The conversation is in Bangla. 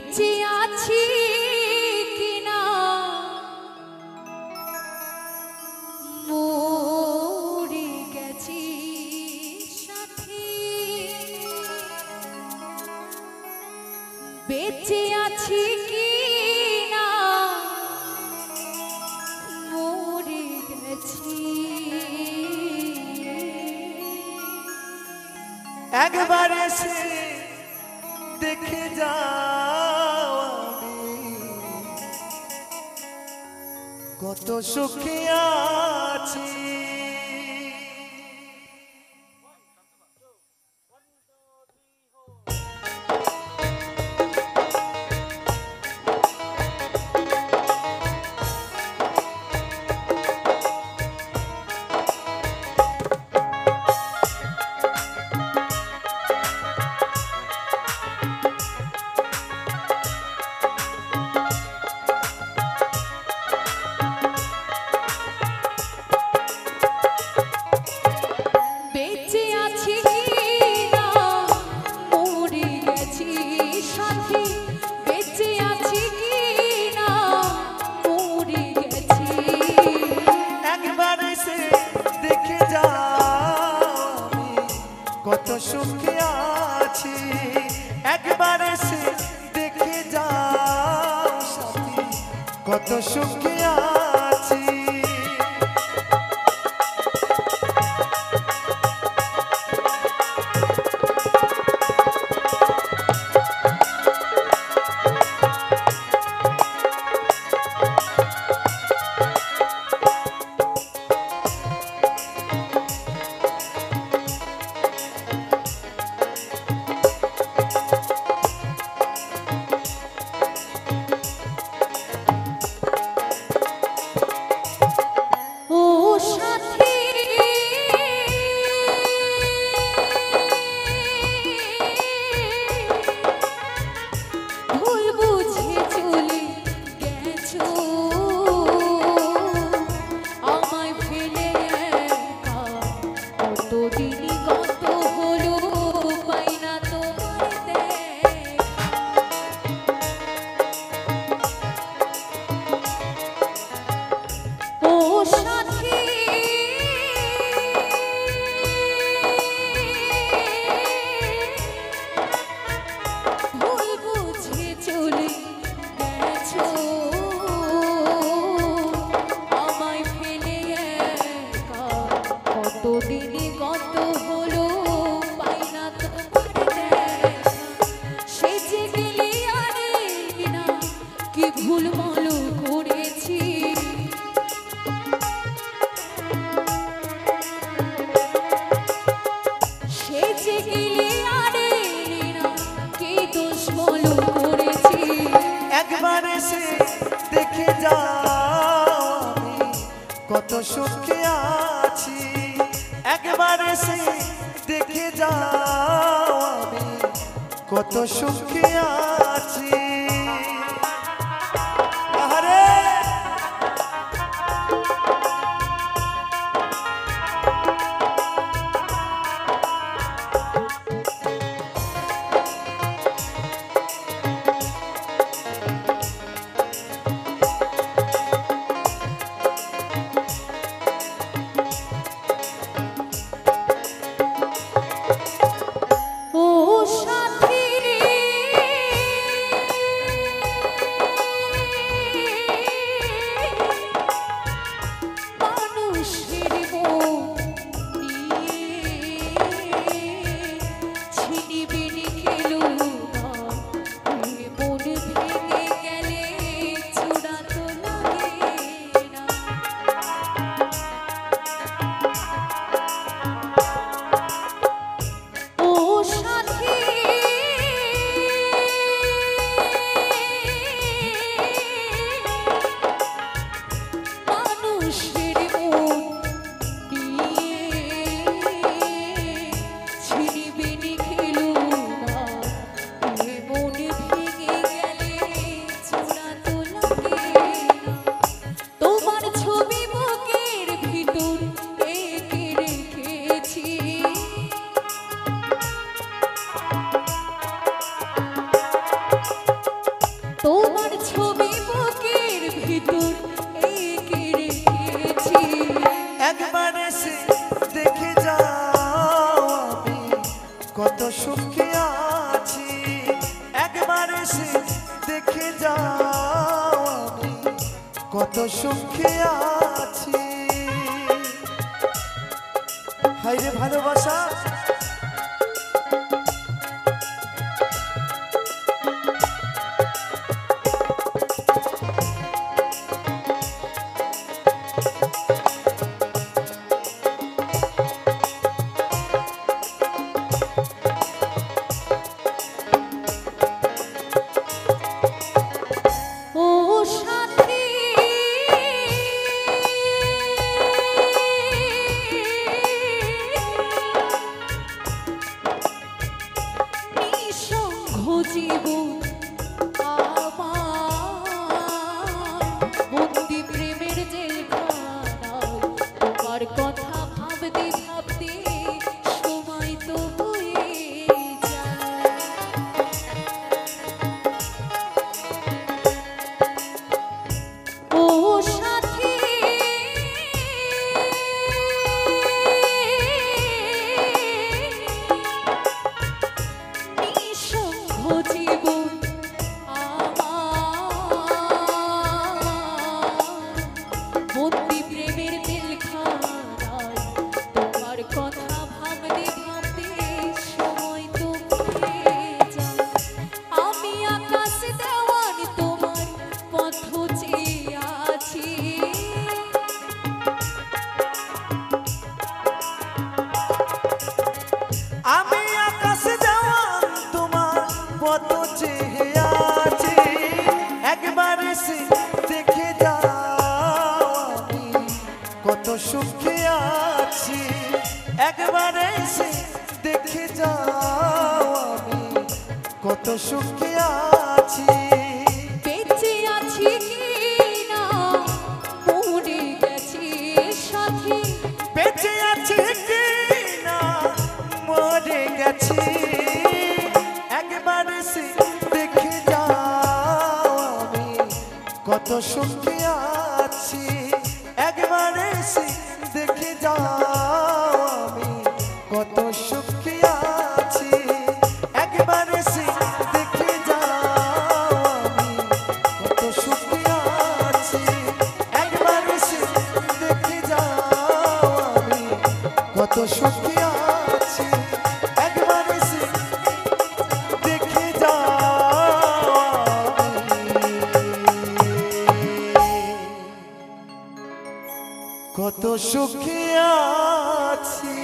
বেঁচে আছি কিনা মরে গেছি সাথী, বেঁচে আছি কিনা মরে গেছি। একবার এসে দেখে যাও কত সুখে আছি। কত সুখে আছি একবার এসে দেখে যাও সাথী, কত সুখে আছি। একবার এসে দেখে যাও কত সুখে আছি, একবার এসে দেখে যাও আমি কত সুখে আছি। একবার এসে দেখে যাও আমি কত সুখে আছি। একবার এসে দেখে যাও আমি কত সুখে আছি। হায়রে ভালোবাসা ও সাথী নিঃসঙ্গ জীবন আমার বন্দি প্রেমের জেলখানায় তোমার কথা ভাবতে ভাবতে সময় তো হয়ে যায়। ও সাথী নিঃসঙ্গ জীবন আমার বন্দি প্রেমের জেলখানায় তোমার কথা ভাবতে ভাবতে সময় তো হয়ে যায়। আমি আকাশ দেওয়ান তোমার পথ চেয়ে আছি। আমি আকাশ দেওয়ান তোমার পথ চেয়ে আছি। একবার এসে দেখে যাও আমি কত সুখে আছি। একবার এসে দেখে যাও আমি কত সুখে আছি। বেঁচে আছি কিনা মরে গেছি সাথী। বেঁচে আছি কি না মরে গেছি। একবার এসে দেখে যাও আমি কত সুখে আছি। একবার এসে দেখে যাও আমি কত সুখে আছি। একবার এসে দেখে যাও আমি কত সুখে আছি। একবার এসে দেখে যাও আমি কত সুখে আছি। একবার এসে দেখে যাও আমি কত সুখে আছি।